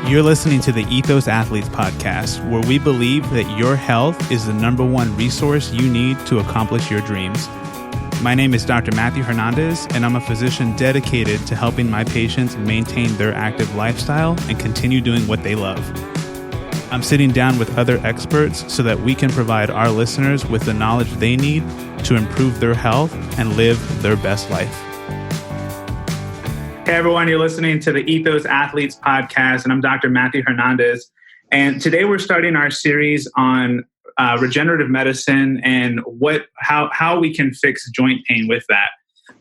You're listening to the Ethos Athletes Podcast, where we believe that your health is the number one resource you need to accomplish your dreams. My name is Dr. Matthew Hernandez, and I'm a physician dedicated to helping my patients maintain their active lifestyle and continue doing what they love. I'm sitting down with other experts so that we can provide our listeners with the knowledge they need to improve their health and live their best life. Hey everyone, you're listening to the Ethos Athletes Podcast, and I'm Dr. Matthew Hernandez. And today we're starting our series on regenerative medicine and how we can fix joint pain with that.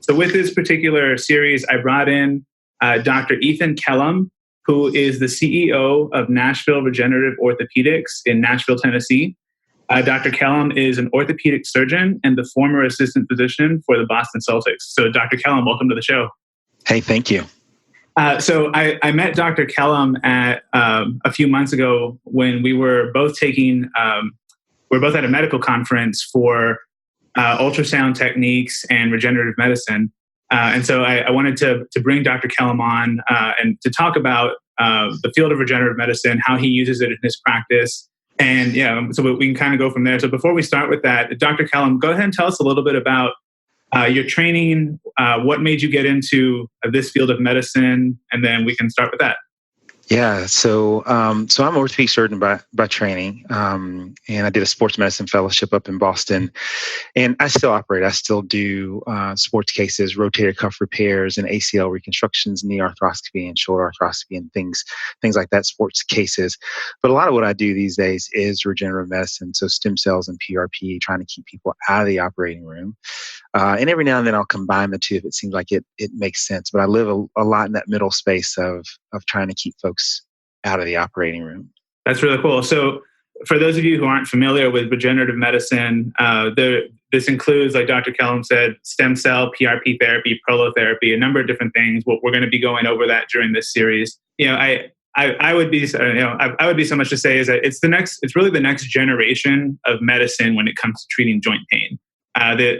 So with this particular series, I brought in Dr. Ethan Kellum, who is the CEO of Nashville Regenerative Orthopedics in Nashville, Tennessee. Dr. Kellum is an orthopedic surgeon and the former assistant physician for the Boston Celtics. So Dr. Kellum, welcome to the show. Hey, thank you. So I met Dr. Kellum at a few months ago when we were both we're both at a medical conference for ultrasound techniques and regenerative medicine. And so I wanted to bring Dr. Kellum on and to talk about the field of regenerative medicine, how he uses it in his practice. And so we can kind of go from there. So before we start with that, Dr. Kellum, go ahead and tell us a little bit about your training, what made you get into this field of medicine, and then we can start with that. Yeah, so I'm an orthopedic surgeon by training, and I did a sports medicine fellowship up in Boston, and I still operate. I still do sports cases, rotator cuff repairs, and ACL reconstructions, knee arthroscopy, and shoulder arthroscopy, and things like that, sports cases. But a lot of what I do these days is regenerative medicine, so stem cells and PRP, trying to keep people out of the operating room. And every now and then I'll combine the two if it seems like it makes sense. But I live a lot in that middle space of trying to keep folks out of the operating room. That's really cool. So for those of you who aren't familiar with regenerative medicine, this includes, like Dr. Kellum said, stem cell, PRP therapy, Prolotherapy, a number of different things. We're going to be going over that during this series. I would be so much to say is that it's really the next generation of medicine when it comes to treating joint pain.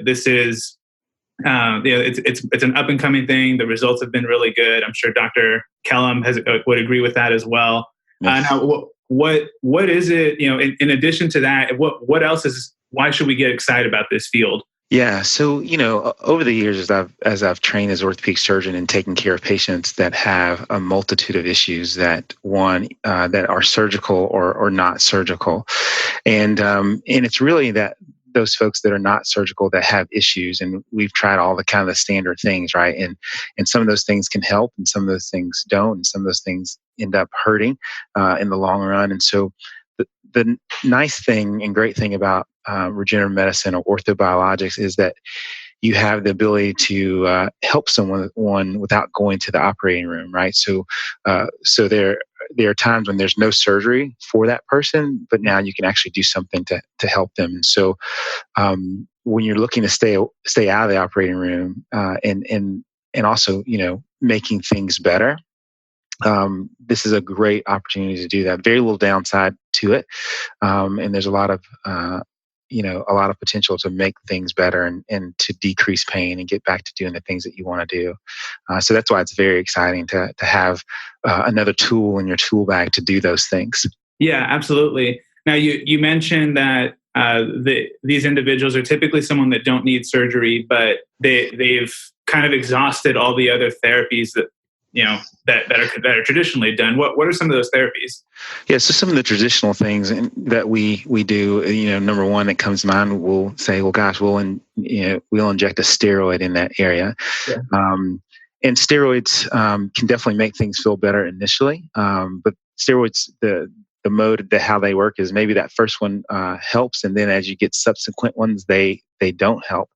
This is, it's an up and coming thing. The results have been really good. I'm sure Dr. Kellum would agree with that as well. Yes. Now, what is it? In addition to that, what else is? Why should we get excited about this field? Yeah, so over the years, as I've trained as an orthopedic surgeon and taken care of patients that have a multitude of issues that are surgical or not surgical, and it's really that those folks that are not surgical that have issues, and we've tried all the kind of the standard things, right? And some of those things can help, and some of those things don't, and some of those things end up hurting in the long run. And so the nice thing and great thing about regenerative medicine or orthobiologics is that you have the ability to help someone without going to the operating room, right? So there are times when there's no surgery for that person, but now you can actually do something to help them. And so when you're looking to stay out of the operating room and also making things better, this is a great opportunity to do that. Very little downside to it, and there's a lot of potential to make things better and to decrease pain and get back to doing the things that you want to do. So that's why it's very exciting to have another tool in your tool bag to do those things. Yeah, absolutely. Now you mentioned that these individuals are typically someone that don't need surgery, but they've kind of exhausted all the other therapies that are traditionally done. What are some of those therapies? Yeah, so some of the traditional things that we do, number one that comes to mind, we'll say, well, gosh, we'll inject a steroid in that area. Yeah. And steroids can definitely make things feel better initially, but steroids, the mode that how they work is maybe that first one helps, and then as you get subsequent ones, they don't help.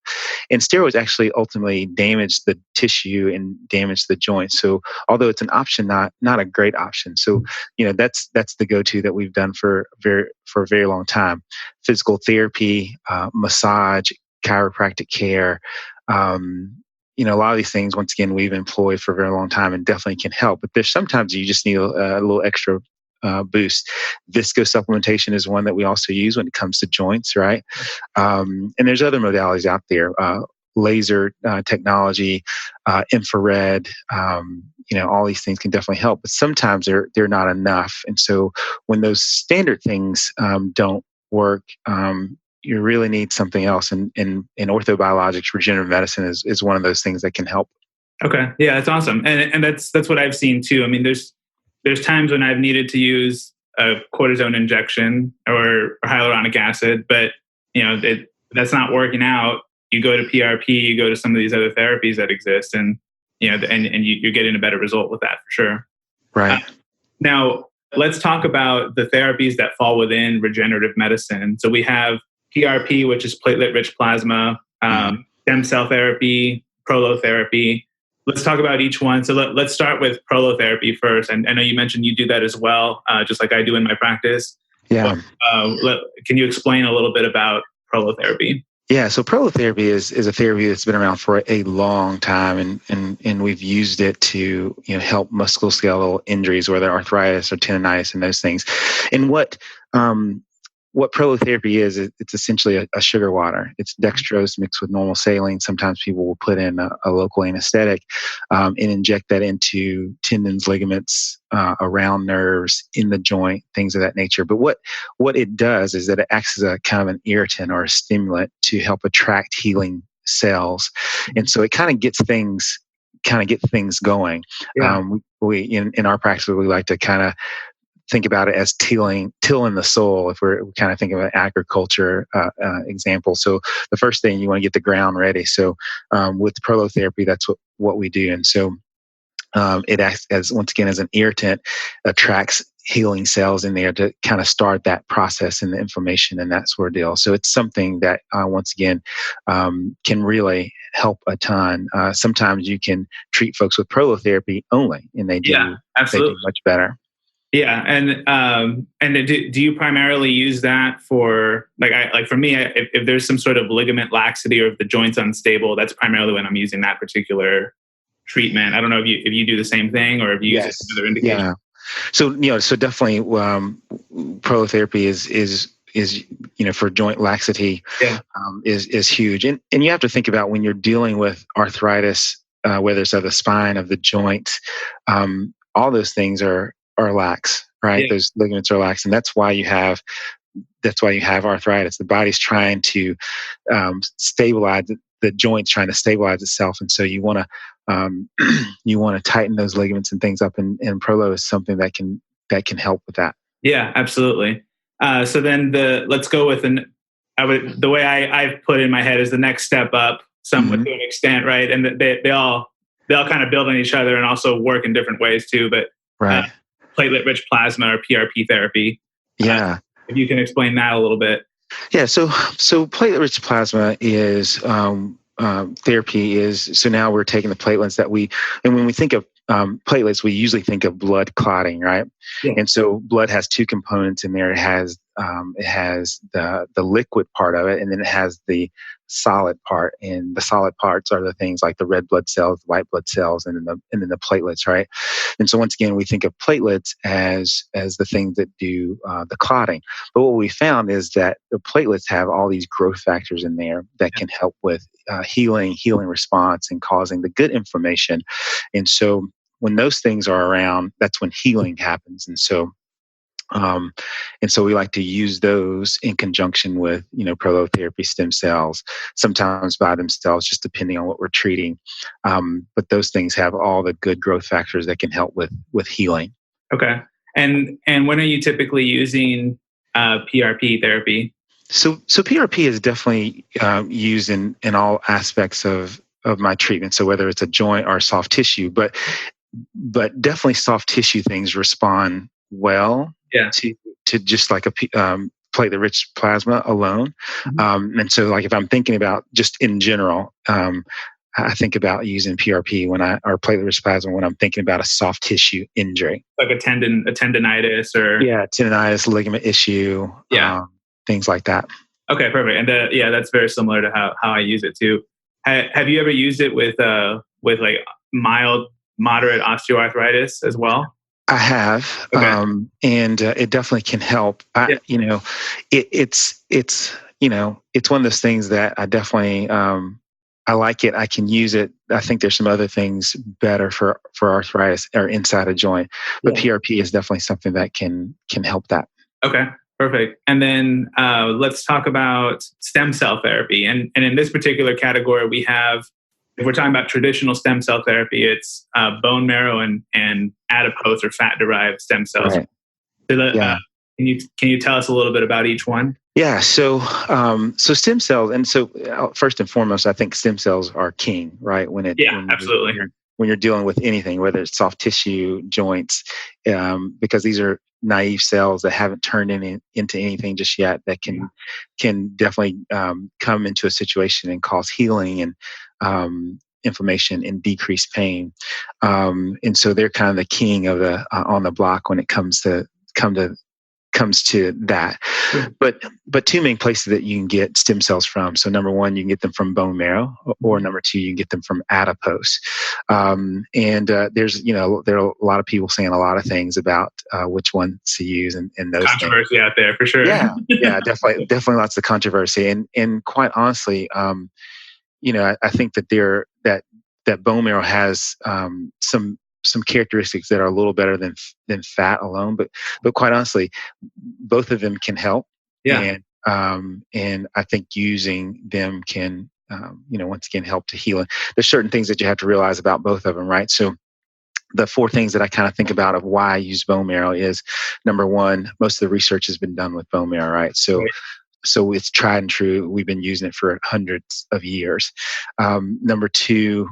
And steroids actually ultimately damage the tissue and damage the joint. So although it's an option, not a great option. So that's the go-to that we've done for a very long time. Physical therapy, massage, chiropractic care. A lot of these things, once again, we've employed for a very long time and definitely can help. But there's sometimes you just need a little extra boost. Visco supplementation is one that we also use when it comes to joints, right? And there's other modalities out there, laser technology, infrared, all these things can definitely help, but sometimes they're not enough. And so when those standard things don't work, you really need something else. And in orthobiologics, regenerative medicine is one of those things that can help. Okay. Yeah, that's awesome. And that's what I've seen too. I mean, there's times when I've needed to use a cortisone injection or hyaluronic acid, but that's not working out. You go to PRP, you go to some of these other therapies that exist, and you're getting a better result with that for sure. Right. Now, let's talk about the therapies that fall within regenerative medicine. So we have PRP, which is platelet-rich plasma, stem cell therapy, prolotherapy. Let's talk about each one. So let's start with prolotherapy first. And I know you mentioned you do that as well, just like I do in my practice. Yeah. Can you explain a little bit about prolotherapy? Yeah, so prolotherapy is a therapy that's been around for a long time, and we've used it to help musculoskeletal injuries, whether arthritis or tendonitis and those things. And what prolotherapy is, it's essentially a sugar water. It's dextrose mixed with normal saline. Sometimes people will put in a local anesthetic and inject that into tendons, ligaments, around nerves, in the joint, things of that nature. But what it does is that it acts as a kind of an irritant or a stimulant to help attract healing cells. And so it kind of gets things going. Yeah. We in our practice, we like to kind of think about it as tilling the soil, if we're kind of thinking of an agriculture example. So the first thing, you want to get the ground ready. So with prolotherapy, that's what we do. And so it acts as, once again, as an irritant, attracts healing cells in there to kind of start that process and the inflammation and that sort of deal. So it's something that, once again, can really help a ton. Sometimes you can treat folks with prolotherapy only, and they do much better. Yeah, and do you primarily use that for for me? If there's some sort of ligament laxity or if the joint's unstable, that's primarily when I'm using that particular treatment. I don't know if you do the same thing or if you use it for other indications. Yeah. So definitely, prolotherapy is for joint laxity, is huge, and you have to think about when you're dealing with arthritis, whether it's of the spine, of the joints, all those things are lax, right? Yeah. Those ligaments are lax, and that's why you have arthritis. The body's trying to stabilize the joint's trying to stabilize itself, and so you want to tighten those ligaments and things up. And Prolo is something that can help with that. Yeah, absolutely. So then let's go with the way I've put in my head is the next step up, somewhat to an extent, right? And they all kind of build on each other and also work in different ways too. But right. Platelet-rich plasma or PRP therapy. Yeah. If you can explain that a little bit. Yeah. So platelet-rich plasma is therapy is, so now we're taking the platelets and when we think of platelets, we usually think of blood clotting, right? Yeah. And so blood has two components in there. It has the liquid part of it, and then it has the solid part. And the solid parts are the things like the red blood cells, white blood cells, and then the platelets, right? And so once again, we think of platelets as the things that do the clotting. But what we found is that the platelets have all these growth factors in there that can help with healing response and causing the good inflammation. And so when those things are around, that's when healing happens. And so we like to use those in conjunction with, prolotherapy, stem cells, sometimes by themselves, just depending on what we're treating. But those things have all the good growth factors that can help with healing. Okay. And when are you typically using PRP therapy? So PRP is definitely used in all aspects of my treatment. So whether it's a joint or soft tissue, but definitely soft tissue things respond well to just like a platelet-rich plasma alone. And so like if I'm thinking about just in general, I think about using PRP or platelet-rich plasma when I'm thinking about a soft tissue injury. Like a tendonitis or... Yeah, tendonitis, ligament issue, things like that. Okay, perfect. And that's very similar to how I use it too. Have you ever used it with like moderate osteoarthritis as well? I have, okay. And it definitely can help. It's one of those things that I definitely I like it. I can use it. I think there's some other things better for arthritis or inside a joint, but PRP is definitely something that can help that. Okay, perfect. And then let's talk about stem cell therapy. And in this particular category, we have, if we're talking about traditional stem cell therapy, it's bone marrow and adipose or fat-derived stem cells. Right. So can you tell us a little bit about each one? Yeah. So stem cells, and so first and foremost, I think stem cells are king, right? Absolutely. When you're dealing with anything, whether it's soft tissue, joints, because these are naive cells that haven't turned into anything just yet, that can definitely come into a situation and cause healing and inflammation and decreased pain. And so they're kind of the king of the on the block when it comes to that. But two main places that you can get stem cells from. So number one, you can get them from bone marrow, or number two, you can get them from adipose. And there's there are a lot of people saying a lot of things about which one to use and those controversy things. out there for sure. Yeah, definitely lots of controversy. And quite honestly, I think that that bone marrow has some characteristics that are a little better than fat alone, but quite honestly, both of them can help. Yeah. And I think using them can, once again, help to heal. There's certain things that you have to realize about both of them, right? So the four things that I kind of think about of why I use bone marrow is, number one, most of the research has been done with bone marrow, right? So it's tried and true. We've been using it for hundreds of years. Number two,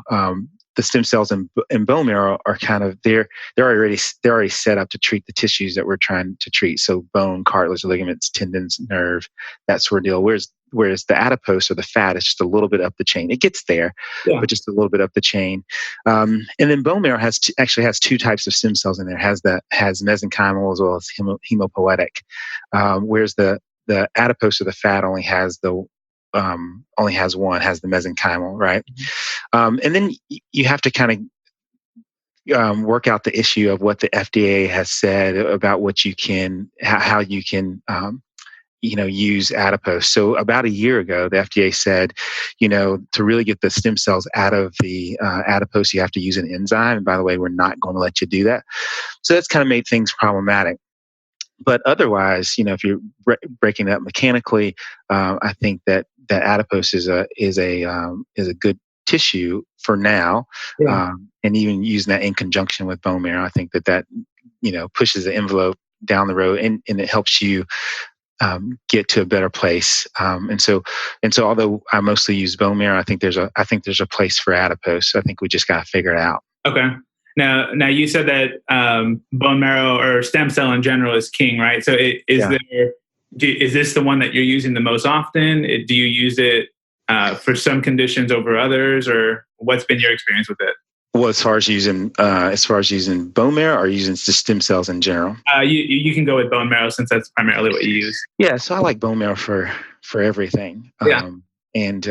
the stem cells in bone marrow are kind of they're already set up to treat the tissues that we're trying to treat. So bone, cartilage, ligaments, tendons, nerve, that sort of deal. Whereas the adipose or the fat is just a little bit up the chain. It gets there, but just a little bit up the chain. And then bone marrow actually has two types of stem cells in there. Has mesenchymal as well as hemopoietic. Whereas the adipose or the fat only has one, has the mesenchymal, right? And then you have to kind of work out the issue of what the FDA has said about how you can use adipose. So about a year ago, the FDA said, to really get the stem cells out of the adipose, you have to use an enzyme. And by the way, we're not going to let you do that. So that's kind of made things problematic. But otherwise, if you're breaking it up mechanically, I think that adipose is a good tissue for now, and even using that in conjunction with bone marrow, I think that pushes the envelope down the road, and it helps you get to a better place. And so, although I mostly use bone marrow, I think there's a place for adipose. So I think we just got to figure it out. Okay. Now you said that bone marrow or stem cell in general is king, right? So is this the one that you're using the most often? Do you use it for some conditions over others, or what's been your experience with it? Well, as far as using bone marrow or using just stem cells in general? You can go with bone marrow since that's primarily what you use. Yeah, so I like bone marrow for everything. And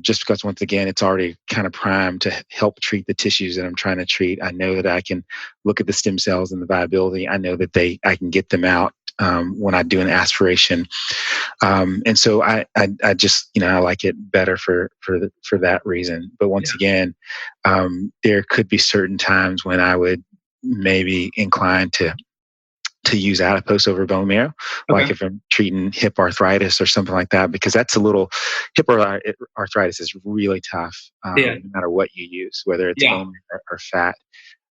just because, once again, it's already kind of primed to help treat the tissues that I'm trying to treat. I know that I can look at the stem cells and the viability. I know that I can get them out when I do an aspiration. And so I just, I like it better for that reason. But once again, there could be certain times when I would maybe incline to use adipose over bone marrow, like if I'm treating hip arthritis or something like that, because hip arthritis is really tough, no matter what you use, whether it's bone marrow or fat.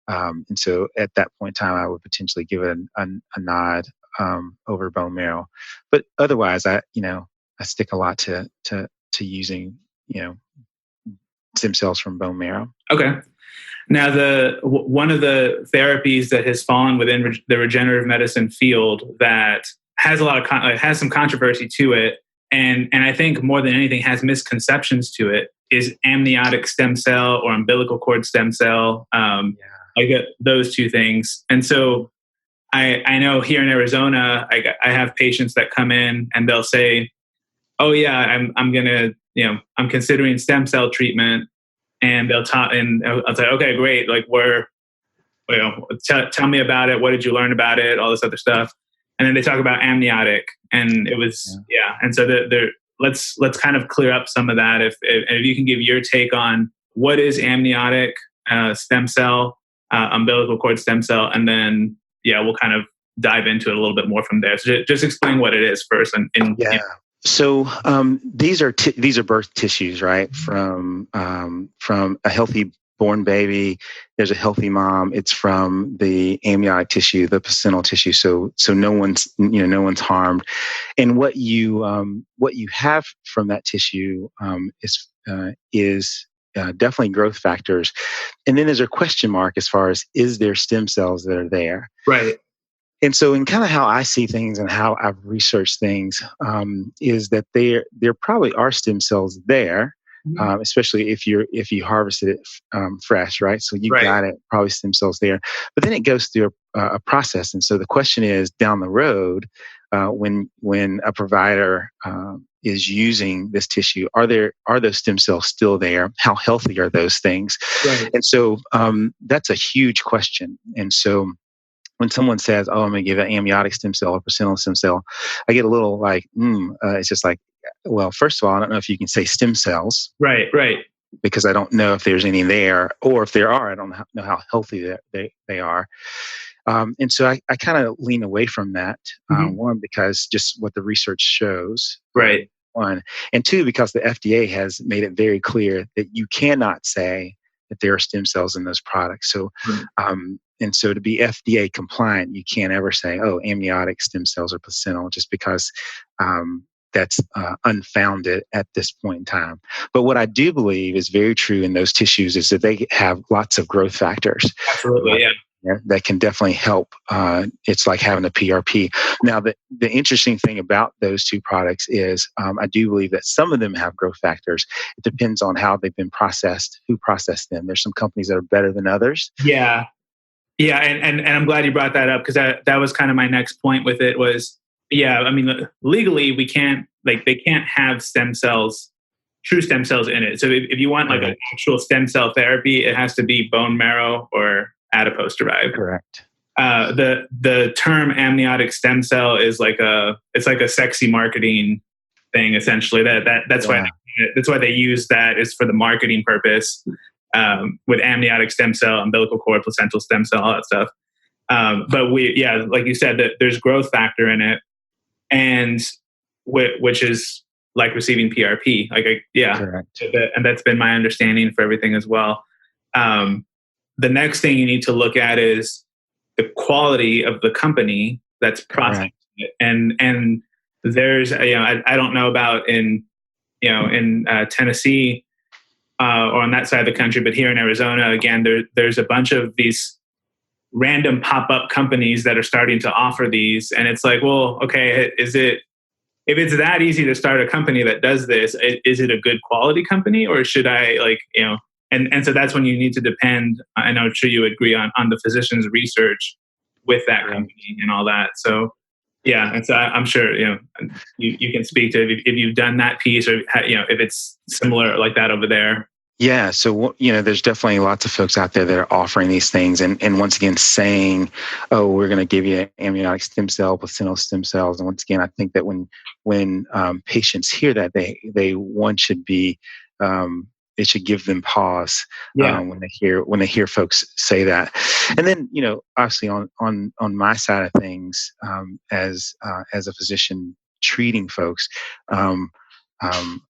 And so at that point in time, I would potentially give it a nod over bone marrow. But otherwise, I stick a lot to using, stem cells from bone marrow. Okay. Now, one of the therapies that has fallen within the regenerative medicine field that has a lot of has some controversy to it, and I think more than anything has misconceptions to it, is amniotic stem cell or umbilical cord stem cell. I get those two things, and so I know here in Arizona, I have patients that come in and they'll say, "Oh yeah, I'm considering stem cell treatment." And they'll talk, and I'll say, "Okay, great. Like, tell me about it. What did you learn about it? All this other stuff." And then they talk about amniotic, and it was And so let's kind of clear up some of that. If you can give your take on what is amniotic stem cell, umbilical cord stem cell, and then we'll kind of dive into it a little bit more from there. So just explain what it is first. So these are birth tissues, right? From a healthy born baby, there's a healthy mom. It's from the amniotic tissue, the placental tissue. So no one's harmed. And what you have from that tissue is definitely growth factors. And then there's a question mark as far as, is there stem cells that are there? Right. And so, in kind of how I see things and how I've researched things, is that there probably are stem cells there, especially if you harvested it fresh, right? So you got it, probably stem cells there. But then it goes through a process, and so the question is, down the road, when a provider is using this tissue, are those stem cells still there? How healthy are those things? Right. And so that's a huge question. And so, when someone says, "Oh, I'm going to give an amniotic stem cell or placental stem cell," I get a little like, it's just like, well, first of all, I don't know if you can say stem cells. Right. Because I don't know if there's any there, or if there are, I don't know how healthy they are. And so I kind of lean away from that. One, because just what the research shows. Right. One. And two, because the FDA has made it very clear that you cannot say that there are stem cells in those products. So, and so to be FDA compliant, you can't ever say, "Oh, amniotic stem cells are placental," just because that's unfounded at this point in time. But what I do believe is very true in those tissues is that they have lots of growth factors. Absolutely, that can definitely help. It's like having a PRP. Now, the interesting thing about those two products is I do believe that some of them have growth factors. It depends on how they've been processed, who processed them. There's some companies that are better than others. Yeah, and I'm glad you brought that up, because that was kind of my next point with it was, I mean, legally we can't, they can't have stem cells, true stem cells in it. So if you want like an actual stem cell therapy, it has to be bone marrow or adipose derived. Correct. The term amniotic stem cell is it's like a sexy marketing thing, essentially. That's why they use that, is for the marketing purpose. With amniotic stem cell, umbilical cord, placental stem cell, all that stuff. But like you said, that there's growth factor in it, and which is like receiving PRP. Correct. And that's been my understanding for everything as well. The next thing you need to look at is the quality of the company that's processing it, and there's I don't know about in Tennessee. Or on that side of the country, but here in Arizona, again, there's a bunch of these random pop-up companies that are starting to offer these, and it's like, well, okay, if it's that easy to start a company that does this, is it a good quality company, or should I and so that's when you need to depend. I know, I'm sure you agree on the physician's research with that company and all that. So. Yeah, and so I'm sure you can speak to if you've done that piece, or if it's similar like that over there. Yeah, so there's definitely lots of folks out there that are offering these things, and once again saying, "Oh, we're going to give you amniotic stem cell, placental stem cells." And once again, I think that when patients hear that, one should be it should give them pause when they hear folks say that. And then obviously on my side of things, as a physician treating folks, I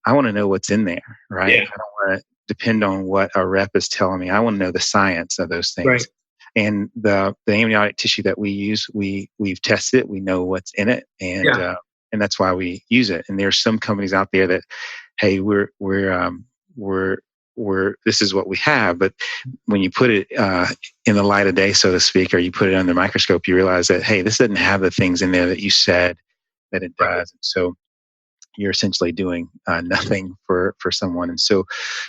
want to know what's in there, right? Yeah. I don't want to depend on what a rep is telling me. I want to know the science of those things. Right. And the amniotic tissue that we use, we've tested it. We know what's in it, and that's why we use it. And there's some companies out there that, hey, we're this is what we have, but when you put it in the light of day, so to speak, or you put it under the microscope, you realize that, hey, this doesn't have the things in there that you said that it does. So you're essentially doing nothing for someone. And so,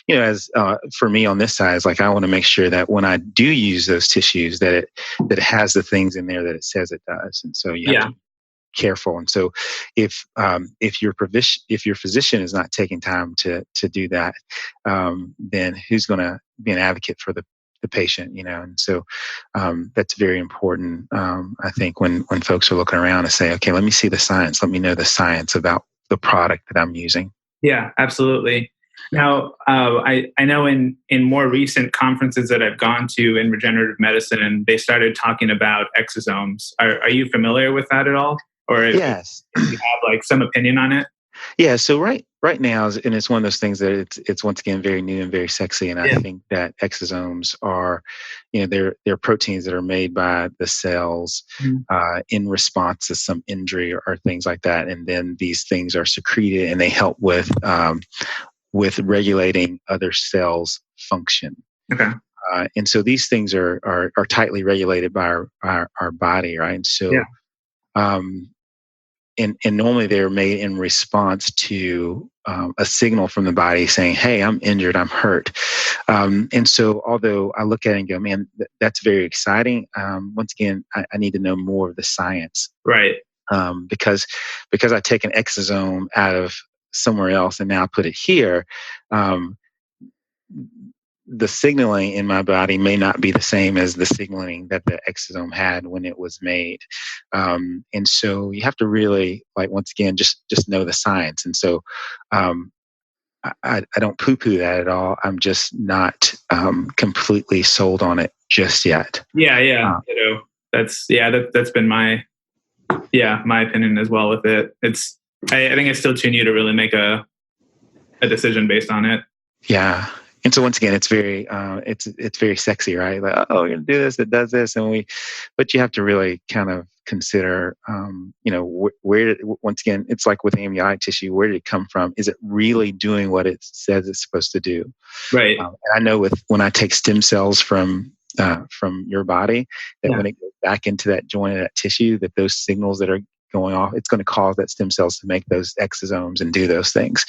as for me on this side, it's like I want to make sure that when I do use those tissues, that it has the things in there that it says it does. And so you have to be careful. And so if your physician is not taking time to do that, then who's going to be an advocate for the patient, And so that's very important. I think when folks are looking around and say, okay, let me see the science. Let me know the science about the product that I'm using. Yeah, absolutely. Now, I know in more recent conferences that I've gone to in regenerative medicine, and they started talking about exosomes. Are you familiar with that at all, or Yes. if you have like some opinion on it? Yeah. So right now, and it's one of those things that it's once again very new and very sexy. And I think that exosomes are, they're proteins that are made by the cells in response to some injury or things like that. And then these things are secreted, and they help with regulating other cells' function. Okay. And so these things are tightly regulated by our body, right? And so, and normally they're made in response to a signal from the body saying, "Hey, I'm injured, I'm hurt." And so, although I look at it and go, "Man, that's very exciting," once again, I need to know more of the science, right? Because I take an exosome out of somewhere else and now put it here. The signaling in my body may not be the same as the signaling that the exosome had when it was made. And so you have to really, like, once again, just know the science. And so I don't poo-poo that at all. I'm just not completely sold on it just yet. Yeah. That's been my opinion as well with it. I think it's still too new to really make a decision based on it. Yeah. And so once again, it's very sexy, right? Like, oh, you're gonna do this, it does this, but you have to really kind of consider, once again, it's like with amniotic tissue, where did it come from? Is it really doing what it says it's supposed to do? Right. And I know when I take stem cells from your body, that when it goes back into that joint of that tissue, that those signals that are going off, it's going to cause that stem cells to make those exosomes and do those things.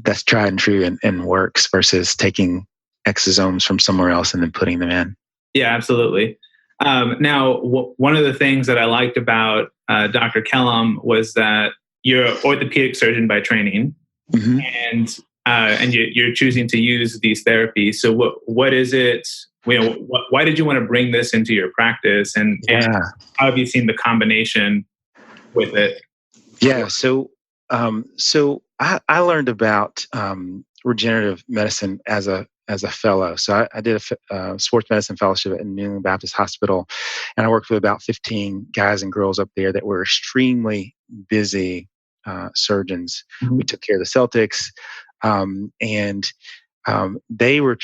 That's tried and true and works versus taking exosomes from somewhere else and then putting them in. Yeah, absolutely. Now, one of the things that I liked about Dr. Kellum was that you're an orthopedic surgeon by training, and you're choosing to use these therapies. So, what is it? Why did you want to bring this into your practice, and how have you seen the combination with it? Yeah. So I learned about regenerative medicine as a fellow. So I did a sports medicine fellowship at New England Baptist Hospital, and I worked with about 15 guys and girls up there that were extremely busy surgeons. We took care of the Celtics, and they were,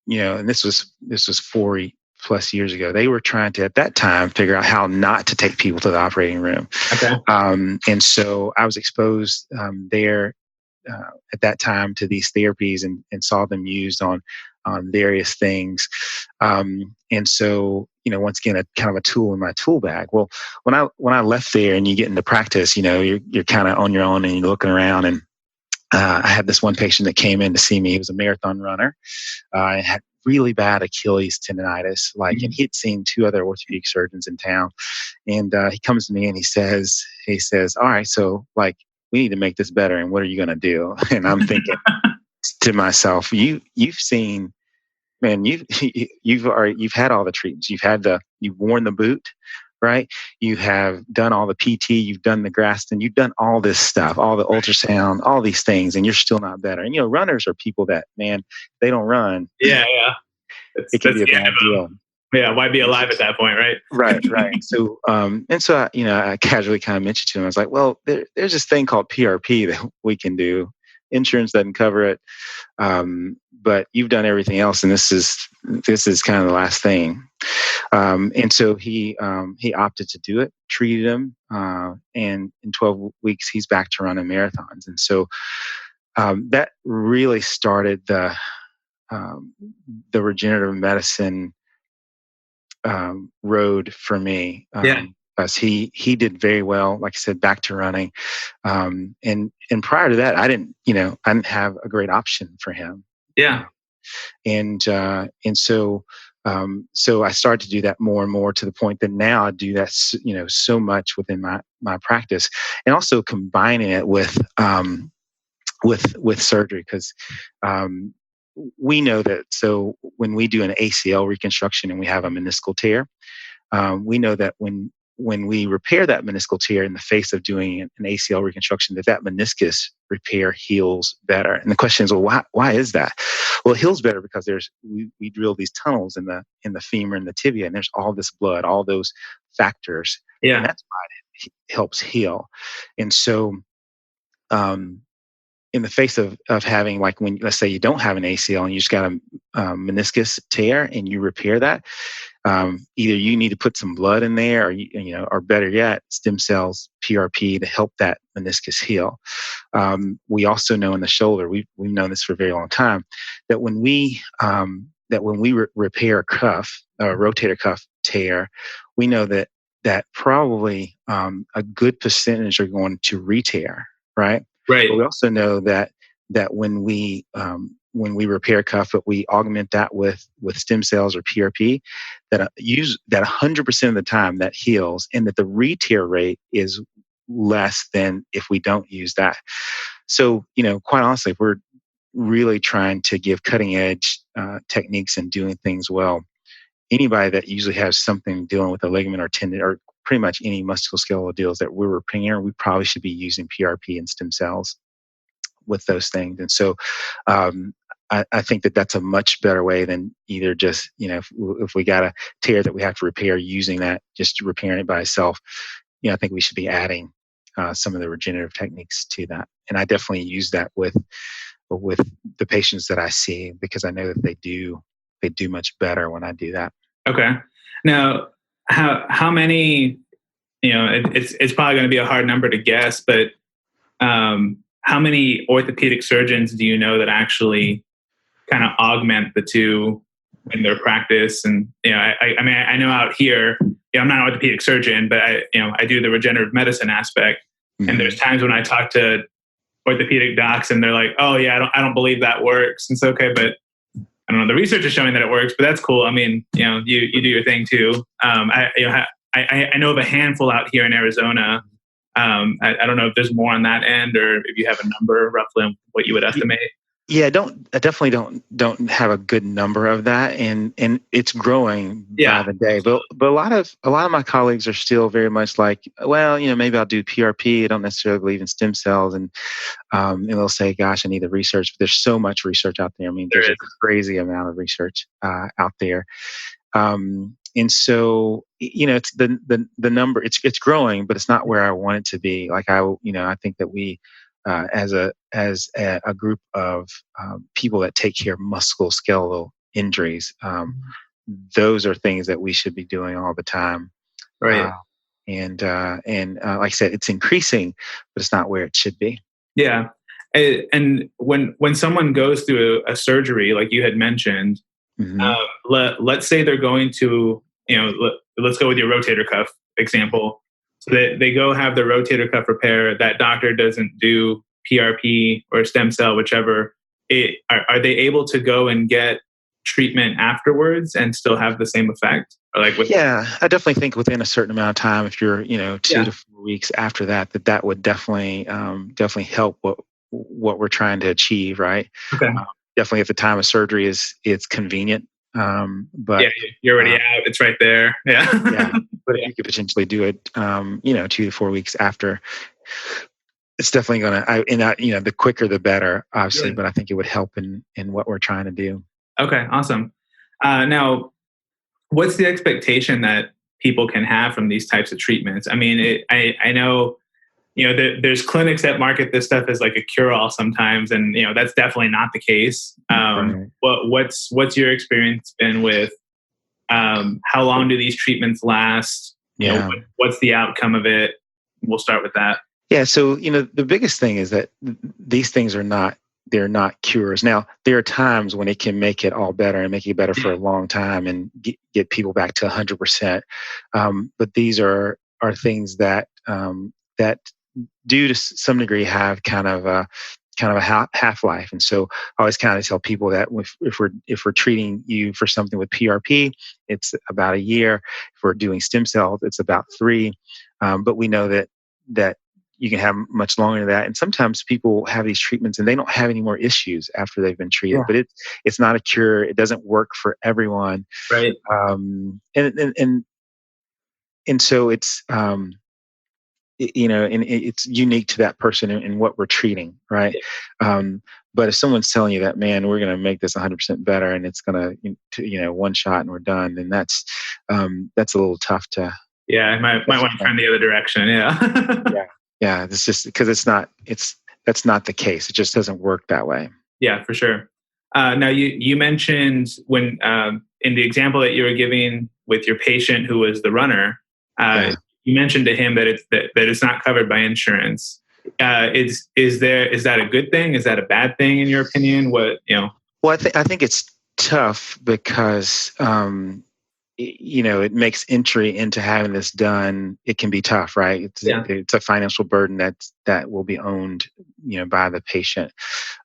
and this was 40 plus years ago. They were trying to, at that time, figure out how not to take people to the operating room. Okay. And so I was exposed there at that time to these therapies and saw them used on various things. And so, once again, a kind of a tool in my tool bag. Well, when I left there and you get into practice, you're kind of on your own and you're looking around. And I had this one patient that came in to see me. He was a marathon runner. And had really bad Achilles tendonitis, and he'd seen 2 other orthopedic surgeons in town. And he comes to me and he says, "All right, so we need to make this better. And what are you going to do?" And I'm thinking to myself, you've seen, man, you've had all the treatments. You've worn the boot, right? You have done all the PT, you've done the Graston, you've done all this stuff, all the ultrasound, all these things, and you're still not better. And runners are people that, man, they don't run. Yeah. It can be a bad deal. Yeah, why be alive at that point, right? Right. So, I casually kind of mentioned to him, I was like, well, there's this thing called PRP that we can do. Insurance doesn't cover it, but you've done everything else, and this is kind of the last thing. And so he opted to do it, treated him, and in 12 weeks he's back to running marathons. And so that really started the regenerative medicine road for me. Because he did very well, like I said, back to running. And prior to that, I didn't have a great option for him. Yeah. And so I started to do that more and more, to the point that now I do that, so much within my practice, and also combining it with surgery, because we know that. So when we do an ACL reconstruction and we have a meniscal tear, we know that when when we repair that meniscal tear in the face of doing an ACL reconstruction, that meniscus repair heals better. And the question is, well, why is that? Well, it heals better because we drill these tunnels in the femur and the tibia, and there's all this blood, all those factors, Yeah. and that's why it helps heal. And so, in the face of having, like, when, let's say you don't have an ACL and you just got a meniscus tear and you repair that, either you need to put some blood in there, or better yet, stem cells, PRP, to help that meniscus heal. We also know in the shoulder, we've known this for a very long time, that when we repair a cuff, a rotator cuff tear, we know that probably a good percentage are going to re-tear, right? Right. But we also know that when we repair cuff, but we augment that with stem cells or PRP, that 100% of the time that heals, and that the re-tear rate is less than if we don't use that. So, quite honestly, if we're really trying to give cutting edge techniques and doing things well, anybody that usually has something dealing with a ligament or tendon, or pretty much any musculoskeletal deals that we're repairing, we probably should be using PRP and stem cells with those things. And so I think that that's a much better way than either just, if we got a tear that we have to repair, using that, just repairing it by itself. I think we should be adding some of the regenerative techniques to that. And I definitely use that with the patients that I see, because I know that they do much better when I do that. Okay. Now, how many, it's probably going to be a hard number to guess, but how many orthopedic surgeons do you know that actually kind of augment the two in their practice? And, I know out here, I'm not an orthopedic surgeon, but I do the regenerative medicine aspect. Mm-hmm. And there's times when I talk to orthopedic docs and they're like, oh yeah, I don't believe that works. And it's okay, but I don't know, the research is showing that it works, but that's cool. I mean, you do your thing too. I know of a handful out here in Arizona. I don't know if there's more on that end, or if you have a number roughly on what you would estimate. Yeah, I definitely don't have a good number of that, and it's growing by the day. But a lot of my colleagues are still very much like, well, maybe I'll do PRP. I don't necessarily believe in stem cells, and they'll say, gosh, I need the research. But there's so much research out there. I mean, there's a crazy amount of research out there. And so, it's the number, it's growing, but it's not where I want it to be. Like I think that we, as a group of people that take care of musculoskeletal injuries, those are things that we should be doing all the time. Right. And like I said, it's increasing, but it's not where it should be. Yeah. And when someone goes through a surgery, like you had mentioned, mm-hmm. Let's say they're going to, let's go with your rotator cuff example. So they go have the rotator cuff repair. That doctor doesn't do PRP or stem cell, whichever. Are they able to go and get treatment afterwards and still have the same effect? Or I definitely think within a certain amount of time, if you're 2 to 4 weeks after that would definitely help what we're trying to achieve, right? Okay. Definitely at the time of surgery it's convenient. But you're already out. It's right there. Yeah. But you could potentially do it, 2 to 4 weeks after. It's definitely going to, the quicker the better, obviously, but I think it would help in what we're trying to do. Okay. Awesome. Now, what's the expectation that people can have from these types of treatments? I mean, I know, there's clinics that market this stuff as like a cure-all sometimes, and that's definitely not the case. Right. What's your experience been with? How long do these treatments last? What's the outcome of it? We'll start with that. Yeah. So the biggest thing is that these things they're not cures. Now, there are times when it can make it all better and make it better for a long time and get people back to 100%. But these are things that do to some degree have kind of a half-life. And so I always kind of tell people that if we're treating you for something with PRP, it's about a year. If we're doing stem cells, it's about 3. But we know that you can have much longer than that. And sometimes people have these treatments and they don't have any more issues after they've been treated. But it's not a cure. It doesn't work for everyone. Right. And and so it's, and it's unique to that person and what we're treating, right? But if someone's telling you that, man, we're going to make this 100% better, and it's going to, one shot and we're done, then that's a little tough to. Yeah, I might want to turn the other direction. Yeah. Yeah. It's just because that's not the case. It just doesn't work that way. Yeah, for sure. Now you mentioned when in the example that you were giving with your patient who was the runner, you mentioned to him that it's not covered by insurance. Is that a good thing? Is that a bad thing in your opinion? Well, I think it's tough because it makes entry into having this done. It can be tough, right? It's a financial burden that will be owned, by the patient.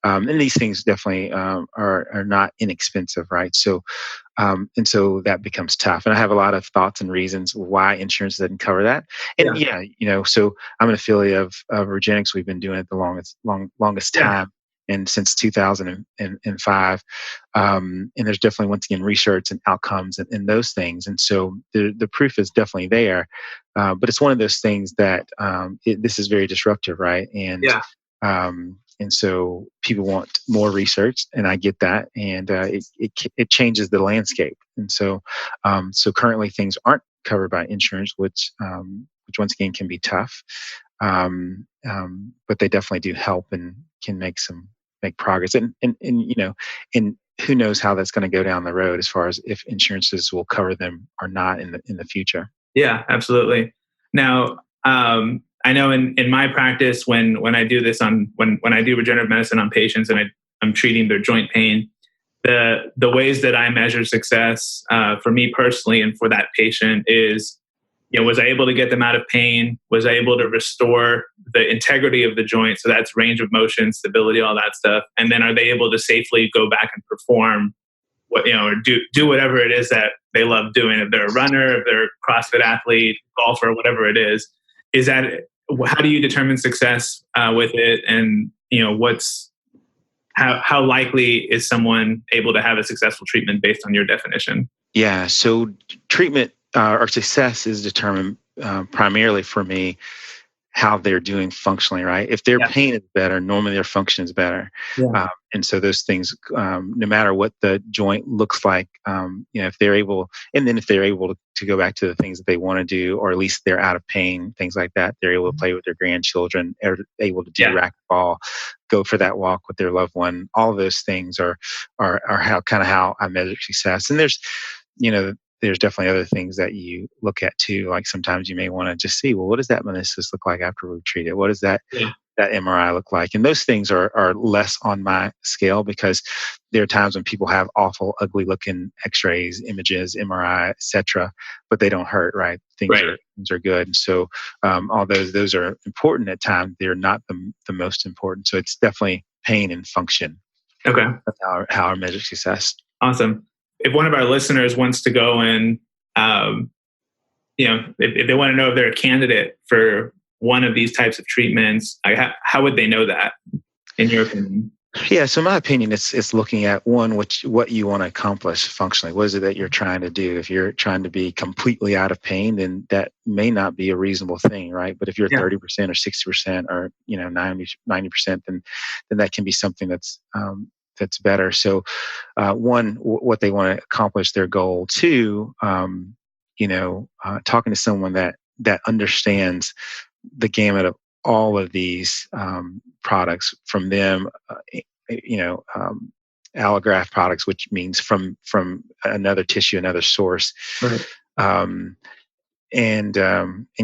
And these things definitely are not inexpensive, right? So, and so that becomes tough. And I have a lot of thoughts and reasons why insurance doesn't cover that. And so I'm an affiliate of Regenix. We've been doing it the longest time. And since 2005, and there's definitely, once again, research and outcomes and those things. And so the proof is definitely there, but it's one of those things that this is very disruptive, right? And so people want more research, and I get that, and it changes the landscape. And so currently things aren't covered by insurance, which once again can be tough, but they definitely do help and can make progress. And who knows how that's going to go down the road as far as if insurances will cover them or not in the future. Yeah, absolutely. Now, I know in my practice, when I do this when I do regenerative medicine on patients and I'm treating their joint pain, the ways that I measure success for me personally and for that patient is, was I able to get them out of pain? Was I able to restore the integrity of the joint? So that's range of motion, stability, all that stuff. And then are they able to safely go back and perform or do whatever it is that they love doing? If they're a runner, if they're a CrossFit athlete, golfer, whatever it is that, how do you determine success with it? And, how likely is someone able to have a successful treatment based on your definition? Yeah. So treatment or success is determined primarily for me how they're doing functionally, right? If their pain is better, normally their function is better. And so those things, no matter what the joint looks like, if they're able, and then if they're able to go back to the things that they want to do, or at least they're out of pain, things like that, they're able to play with their grandchildren, are able to do racquetball, go for that walk with their loved one. All of those things are how I measure success. And there's definitely other things that you look at too. Like sometimes you may want to just see, well, what does that meniscus look like after we treat it? What does that MRI look like? And those things are less on my scale, because there are times when people have awful, ugly looking x-rays, images, MRI, etc., but they don't hurt, right? Things are good. And so all those are important at times. They're not the most important. So it's definitely pain and function. Okay. That's how I measure success. Awesome. If one of our listeners wants to go and, if they want to know if they're a candidate for one of these types of treatments, how would they know that, in your opinion? Yeah. So my opinion is looking at what you want to accomplish functionally. What is it that you're trying to do? If you're trying to be completely out of pain, then that may not be a reasonable thing, right? But if you're 30% or 60% or 90%, then that can be something that's better. So, one, what they want to accomplish, their goal. Two, talking to someone that understands the gamut of all of these products from them, allograft products, which means from another tissue, another source, right. And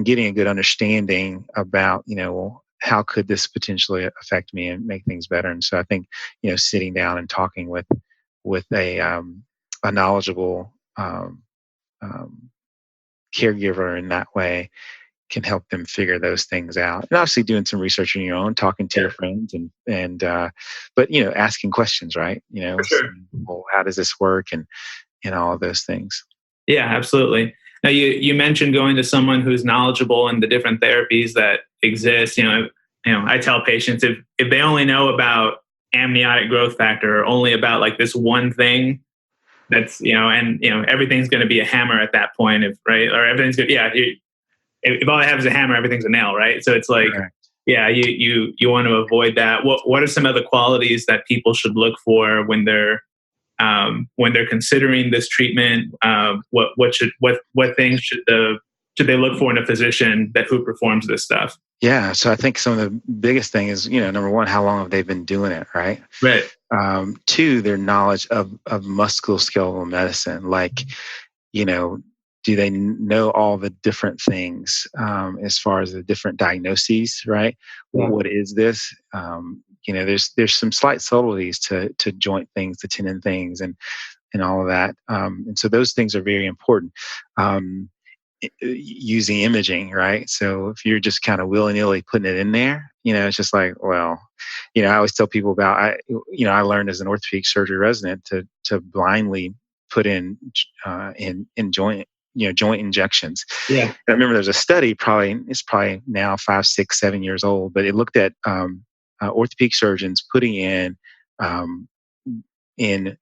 getting a good understanding about, how could this potentially affect me and make things better? And so I think, sitting down and talking with a knowledgeable caregiver in that way can help them figure those things out. And obviously doing some research on your own, talking to your friends but asking questions, right? For sure. Well, how does this work? And all of those things. Yeah, absolutely. Now you mentioned going to someone who's knowledgeable in the different therapies that exist. I tell patients if they only know about amniotic growth factor, or only about like this one thing, that's everything's going to be a hammer at that point, or everything's good. Yeah, if all I have is a hammer, everything's a nail, right? So it's like, Correct. yeah, you want to avoid that. What are some other qualities that people should look for when they're considering this treatment? What things should they look for in a physician who performs this stuff? Yeah. So I think some of the biggest thing is, number one, how long have they been doing it, right? Right. Two, their knowledge of musculoskeletal medicine. Like, do they know all the different things as far as the different diagnoses, right? Yeah. What is this? There's some slight subtleties to joint things, to tendon things, and all of that. And so those things are very important. Using imaging, right? So if you're just kind of willy-nilly putting it in there, it's just like, well, I always tell people about, I learned as an orthopedic surgery resident to blindly put in joint injections. Yeah. And I remember there's a study, it's probably now 5, 6, 7 years old, but it looked at orthopedic surgeons putting in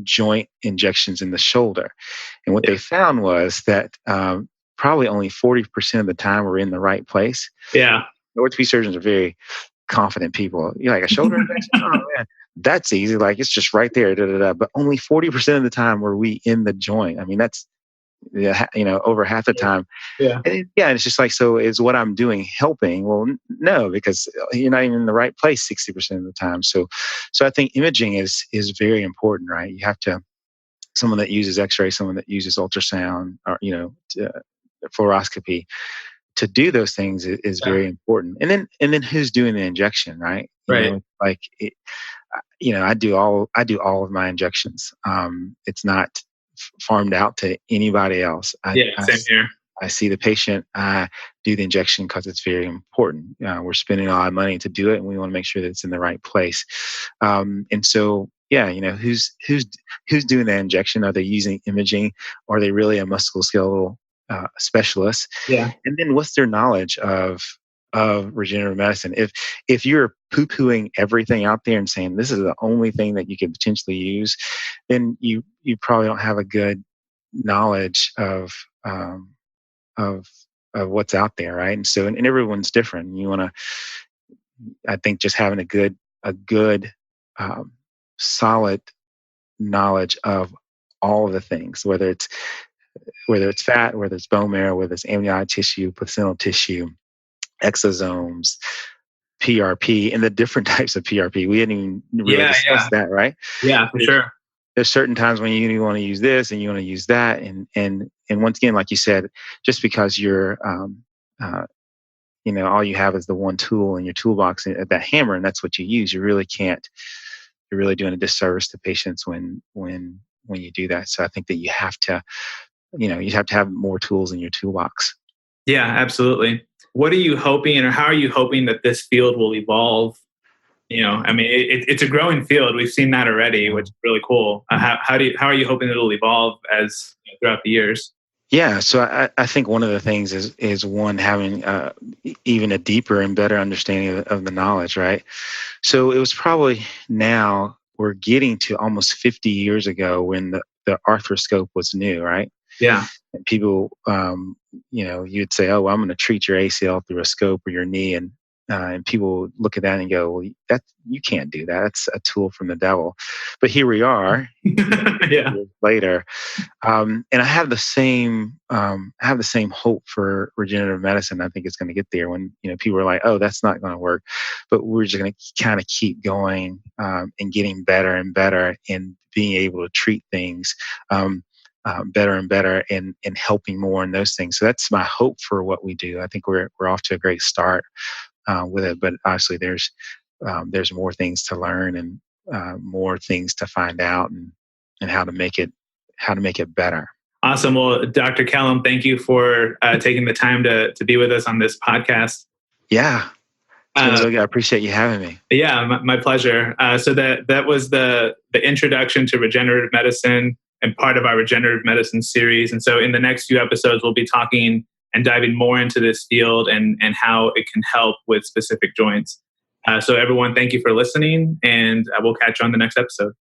joint injections in the shoulder. And what they found was that probably only 40% of the time we're in the right place. Yeah. Orthopedic surgeons are very confident people. You're like, a shoulder injection? Oh, man, that's easy. Like, it's just right there. But only 40% of the time were we in the joint. I mean, that's, over half the time. Yeah. And it's just like, so is what I'm doing helping? Well, no, because you're not even in the right place 60% of the time. So I think imaging is very important, right? You have to, someone that uses X-ray, someone that uses ultrasound, or, fluoroscopy, to do those things is very important. And then who's doing the injection, right? Right. I do all of my injections. It's not farmed out to anybody else. Same here. I see the patient. I do the injection because it's very important. We're spending a lot of money to do it, and we want to make sure that it's in the right place. And so, who's doing that injection? Are they using imaging? Are they really a musculoskeletal specialist? Yeah. And then what's their knowledge of regenerative medicine? If you're poo-pooing everything out there and saying this is the only thing that you could potentially use, then you probably don't have a good knowledge of what's out there, right? And so, and everyone's different. You want to, I think, just having a good solid knowledge of all of the things, whether it's fat, whether it's bone marrow, whether it's amniotic tissue, placental tissue, exosomes, PRP, and the different types of PRP. We hadn't even really discussed that, right? Yeah, for sure. There's certain times when you want to use this and you want to use that, and once again, like you said, just because you're, all you have is the one tool in your toolbox, that hammer, and that's what you use. You really can't. You're really doing a disservice to patients when you do that. So I think that you have to have more tools in your toolbox. Yeah, absolutely. What are you hoping, or how are you hoping that this field will evolve? It's a growing field. We've seen that already, which is really cool. How are you hoping it'll evolve as throughout the years? Yeah, so I think one of the things is one, having even a deeper and better understanding of the knowledge, right? So it was probably, now we're getting to almost 50 years ago when the arthroscope was new, right? Yeah. And people, you'd say, oh, well, I'm going to treat your ACL through a scope, or your knee, and people look at that and go, well, you can't do that. That's a tool from the devil. But here we are, years later, and I have the same hope for regenerative medicine. I think it's going to get there when people are like, oh, that's not going to work, but we're just going to kind of keep going and getting better and better in being able to treat things better and better, and helping more in those things. So that's my hope for what we do. I think we're off to a great start with it, but obviously there's more things to learn, and more things to find out, and how to make it better. Awesome. Well, Dr. Kellum, thank you for taking the time to be with us on this podcast. Yeah. I appreciate you having me. Yeah, my pleasure. So that was the introduction to regenerative medicine, and part of our regenerative medicine series. And so in the next few episodes, we'll be talking and diving more into this field and how it can help with specific joints. So everyone, thank you for listening, and we'll catch you on the next episode.